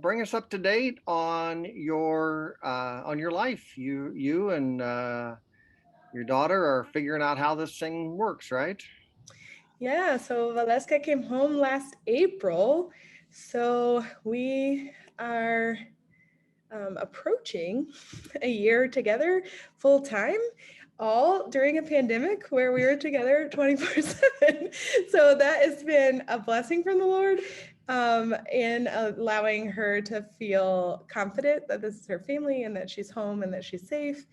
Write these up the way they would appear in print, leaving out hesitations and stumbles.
bring us up to date on your life. You and your daughter are figuring out how this thing works, right? Yeah, so Valeska came home last April. So we are approaching a year together full time, all during a pandemic where we were together 24/7. So that has been a blessing from the Lord, in allowing her to feel confident that this is her family and that she's home and that she's safe.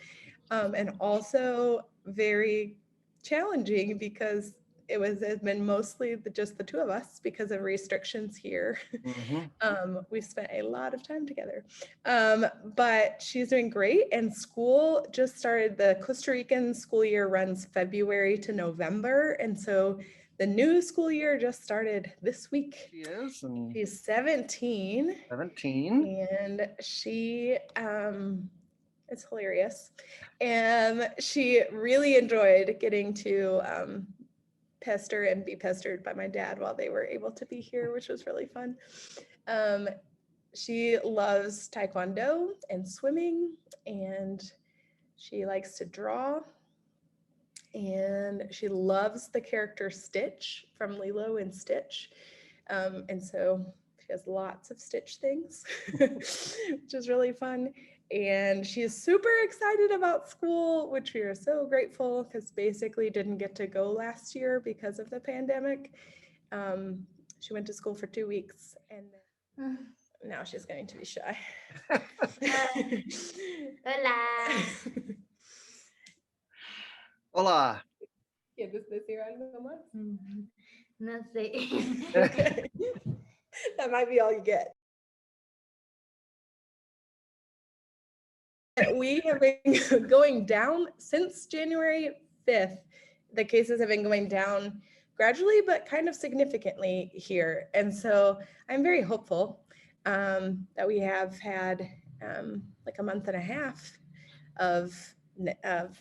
And also very challenging because it's been mostly just the two of us because of restrictions here. Mm-hmm. We've spent a lot of time together. But she's doing great, and school just started. The Costa Rican school year runs February to November, and so the new school year just started this week. She is, and She's 17, 17. and she it's hilarious, and she really enjoyed getting to pester and be pestered by my dad while they were able to be here, which was really fun. She loves taekwondo and swimming, and she likes to draw, and she loves the character Stitch from Lilo and Stitch. And so she has lots of Stitch things, which is really fun. And she is super excited about school, which we are so grateful because basically didn't get to go last year because of the pandemic. She went to school for 2 weeks, and now she's going to be shy. Hola. Hola. ¿Quieres decir algo más? No sé. That might be all you get. We have been going down since January 5th. The cases have been going down gradually, but kind of significantly here. And so I'm very hopeful that we have had like a month and a half of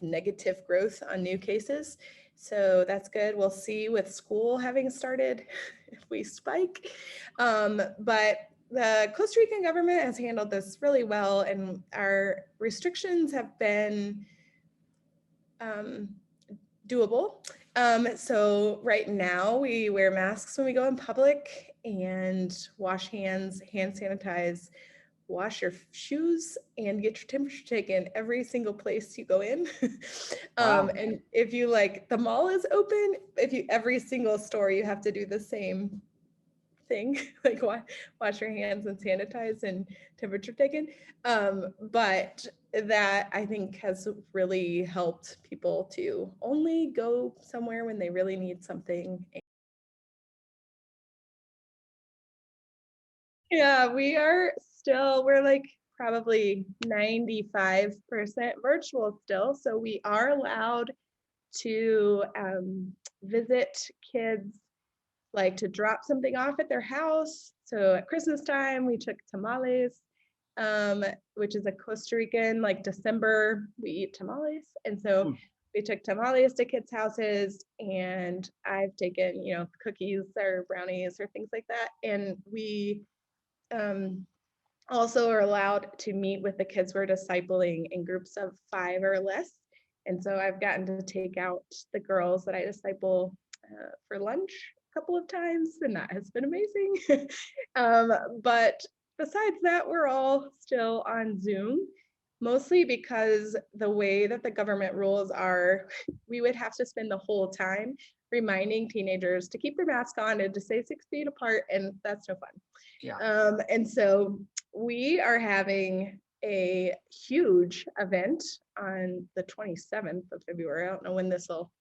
negative growth on new cases. So that's good. We'll see with school having started if we spike. But the Costa Rican government has handled this really well, and our restrictions have been doable. So right now we wear masks when we go in public and wash hands, hand sanitize, wash your shoes, and get your temperature taken every single place you go in. Wow. And if you the mall is open, every single store, you have to do the same thing, like wash your hands and sanitize and temperature taken. But that I think has really helped people to only go somewhere when they really need something. Yeah, we're like probably 95% virtual still. So we are allowed to visit kids, like to drop something off at their house. So at Christmas time, we took tamales, which is a Costa Rican, like December, we eat tamales. And so we took tamales to kids' houses, and I've taken, cookies or brownies or things like that. And we also are allowed to meet with the kids we're discipling in groups of 5 or less. And so I've gotten to take out the girls that I disciple for lunch a couple of times, and that has been amazing. But besides that, we're all still on Zoom, mostly because the way that the government rules are, we would have to spend the whole time reminding teenagers to keep their mask on and to stay 6 feet apart, and that's no fun. Yeah. And so we are having a huge event on the 27th of February. I don't know when this will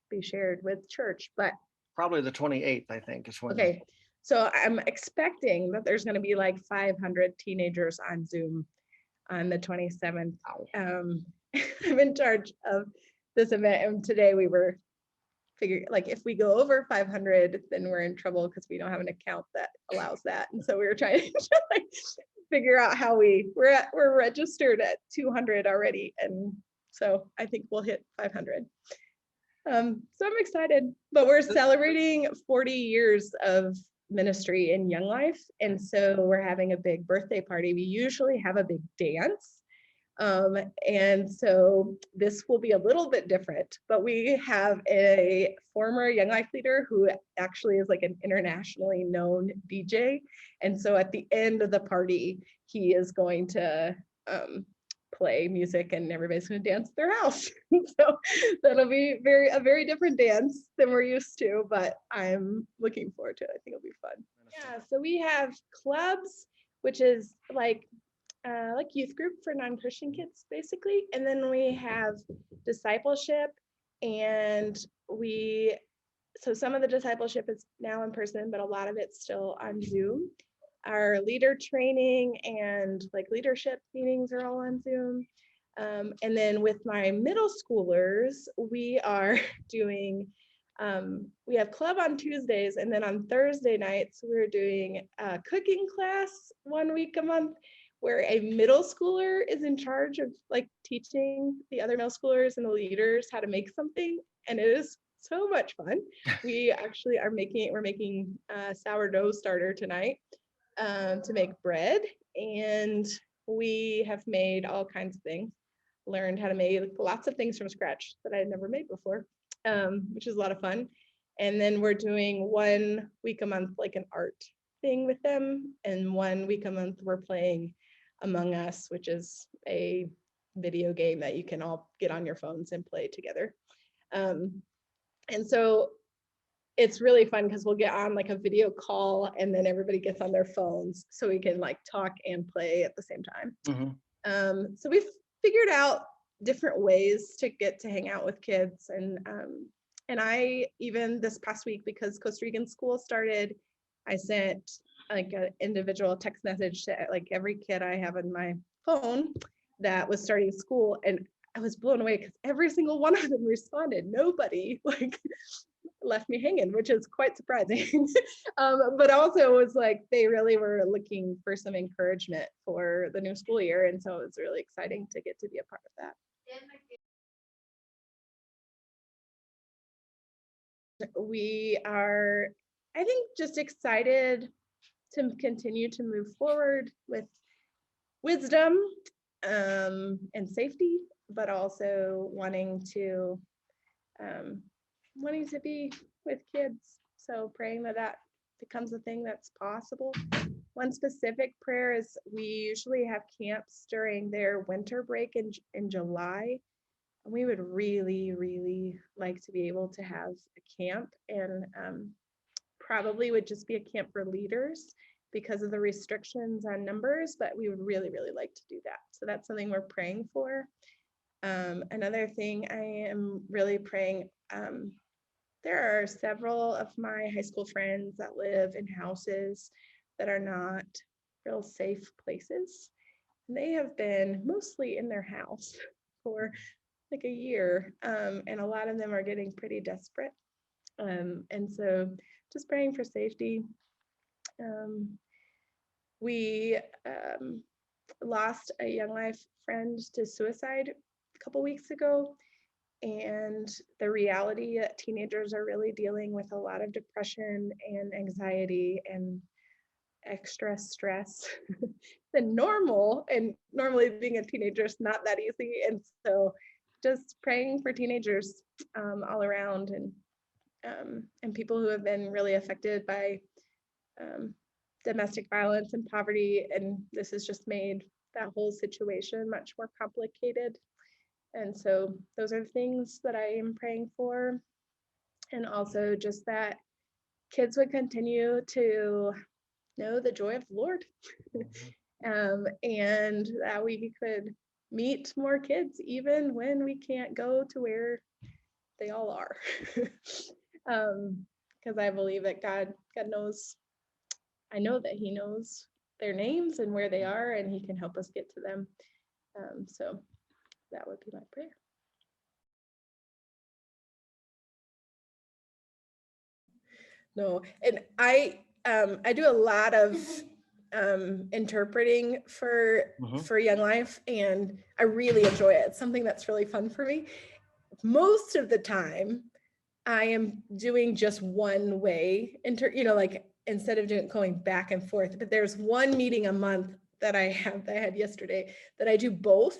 be shared with church, but Probably the 28th, I think, is when. Okay, so I'm expecting that there's going to be like 500 teenagers on Zoom on the 27th. I'm in charge of this event, and today we were figuring, like, if we go over 500, then we're in trouble because we don't have an account that allows that. And so we were trying to figure out how we're registered at 200 already, and so I think we'll hit 500. So I'm excited, but we're celebrating 40 years of ministry in Young Life. And so we're having a big birthday party. We usually have a big dance. And so this will be a little bit different, but we have a former Young Life leader who actually is like an internationally known DJ. And so at the end of the party, he is going to play music and everybody's going to dance at their house. So that'll be a very different dance than we're used to, but I'm looking forward to it. I think it'll be fun. Yeah, so we have clubs, which is like youth group for non-Christian kids, basically. And then we have discipleship, and so some of the discipleship is now in person, but a lot of it's still on Zoom. Our leader training and like leadership meetings are all on Zoom. And then with my middle schoolers, we are doing, we have club on Tuesdays, and then on Thursday nights, we're doing a cooking class 1 week a month, where a middle schooler is in charge of like teaching the other middle schoolers and the leaders how to make something. And it is so much fun. We actually we're making a sourdough starter tonight to make bread. And we have made all kinds of things, learned how to make lots of things from scratch that I had never made before, which is a lot of fun. And then we're doing 1 week a month, like an art thing with them. And 1 week a month, we're playing Among Us, which is a video game that you can all get on your phones and play together. And so it's really fun because we'll get on like a video call, and then everybody gets on their phones so we can like talk and play at the same time. Mm-hmm. So we've figured out different ways to get to hang out with kids. And I, even this past week, because Costa Rican school started, I sent like an individual text message to like every kid I have on my phone that was starting school. And I was blown away because every single one of them responded. Nobody like left me hanging, which is quite surprising. But also it was like they really were looking for some encouragement for the new school year. And so it was really exciting to get to be a part of that. We are, I think, just excited to continue to move forward with wisdom and safety, but also wanting to be with kids. So praying that becomes a thing that's possible. One specific prayer is we usually have camps during their winter break in July. And we would really, really like to be able to have a camp, and probably would just be a camp for leaders because of the restrictions on numbers, but we would really, really like to do that. So that's something we're praying for. Another thing I am really praying, there are several of my high school friends that live in houses that are not real safe places. And they have been mostly in their house for like a year, and a lot of them are getting pretty desperate. And so just praying for safety. We lost a Young Life friend to suicide a couple weeks ago, and the reality that teenagers are really dealing with a lot of depression and anxiety and extra stress than normal, and normally being a teenager is not that easy. And so just praying for teenagers all around, and people who have been really affected by domestic violence and poverty, and this has just made that whole situation much more complicated. And so those are the things that I am praying for. And also just that kids would continue to know the joy of the Lord. And that we could meet more kids even when we can't go to where they all are. Because I believe that God knows, I know that He knows their names and where they are, and He can help us get to them. So that would be my prayer. No, and I do a lot of interpreting for Young Life, and I really enjoy it. It's something that's really fun for me. Most of the time, I am doing just one way, like instead of going back and forth. But there's one meeting a month that I had yesterday that I do both.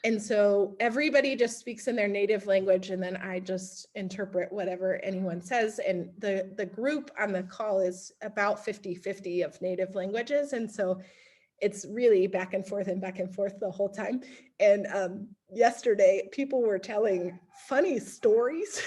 And so everybody just speaks in their native language, and then I just interpret whatever anyone says. And the group on the call is about 50-50 of native languages. And so it's really back and forth the whole time. And yesterday, people were telling funny stories.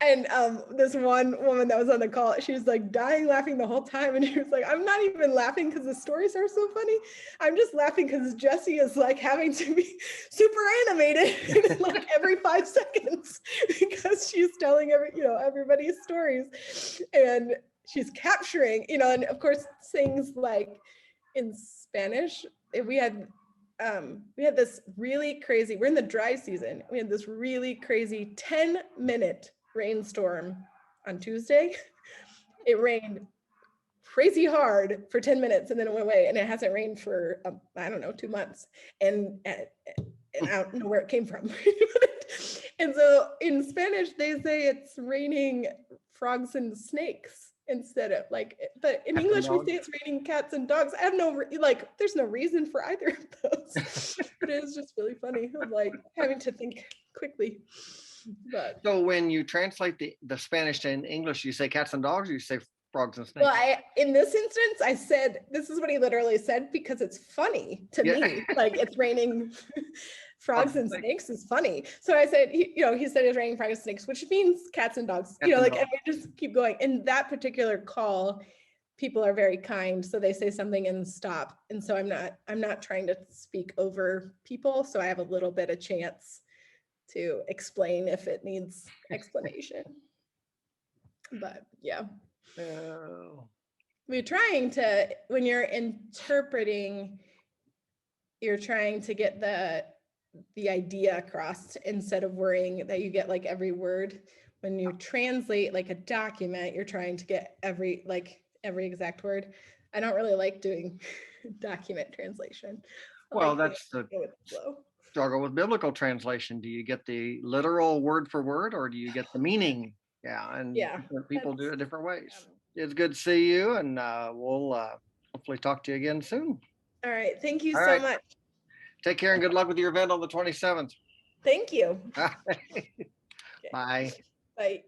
and this one woman that was on the call, she was like dying laughing the whole time. And she was like, I'm not even laughing because the stories are so funny. I'm just laughing because Jessie is like having to be super animated like every 5 seconds because she's telling everybody's stories. And she's capturing, and of course things like in Spanish, we had this really crazy, we're in the dry season. We had this really crazy 10-minute rainstorm on Tuesday. It rained crazy hard for 10 minutes and then it went away, and it hasn't rained for, 2 months. And I don't know where it came from. And so in Spanish, they say it's raining frogs and snakes instead of but in English we say it's raining cats and dogs. I have there's no reason for either of those. But it was just really funny, having to think quickly. But so when you translate the Spanish to English, you say cats and dogs, or you say frogs and snakes? Well, in this instance, I said, this is what he literally said, because it's funny to me. It's raining frogs and snakes is funny. So I said, he said it's raining frogs and snakes, which means cats and dogs, and we just keep going. In that particular call, people are very kind. So they say something and stop. And so I'm not trying to speak over people. So I have a little bit of chance to explain if it needs explanation. But yeah. We're trying to, when you're interpreting, you're trying to get the idea across instead of worrying that you get every word. When you translate a document, you're trying to get every exact word. I don't really like doing document translation. Well, that's the struggle with biblical translation. Do you get the literal word for word, or do you get the meaning? And people do it different ways. It's good to see you, and we'll hopefully talk to you again soon. All right. Thank you so much. Take care and good luck with your event on the 27th. Thank you. Bye. Bye.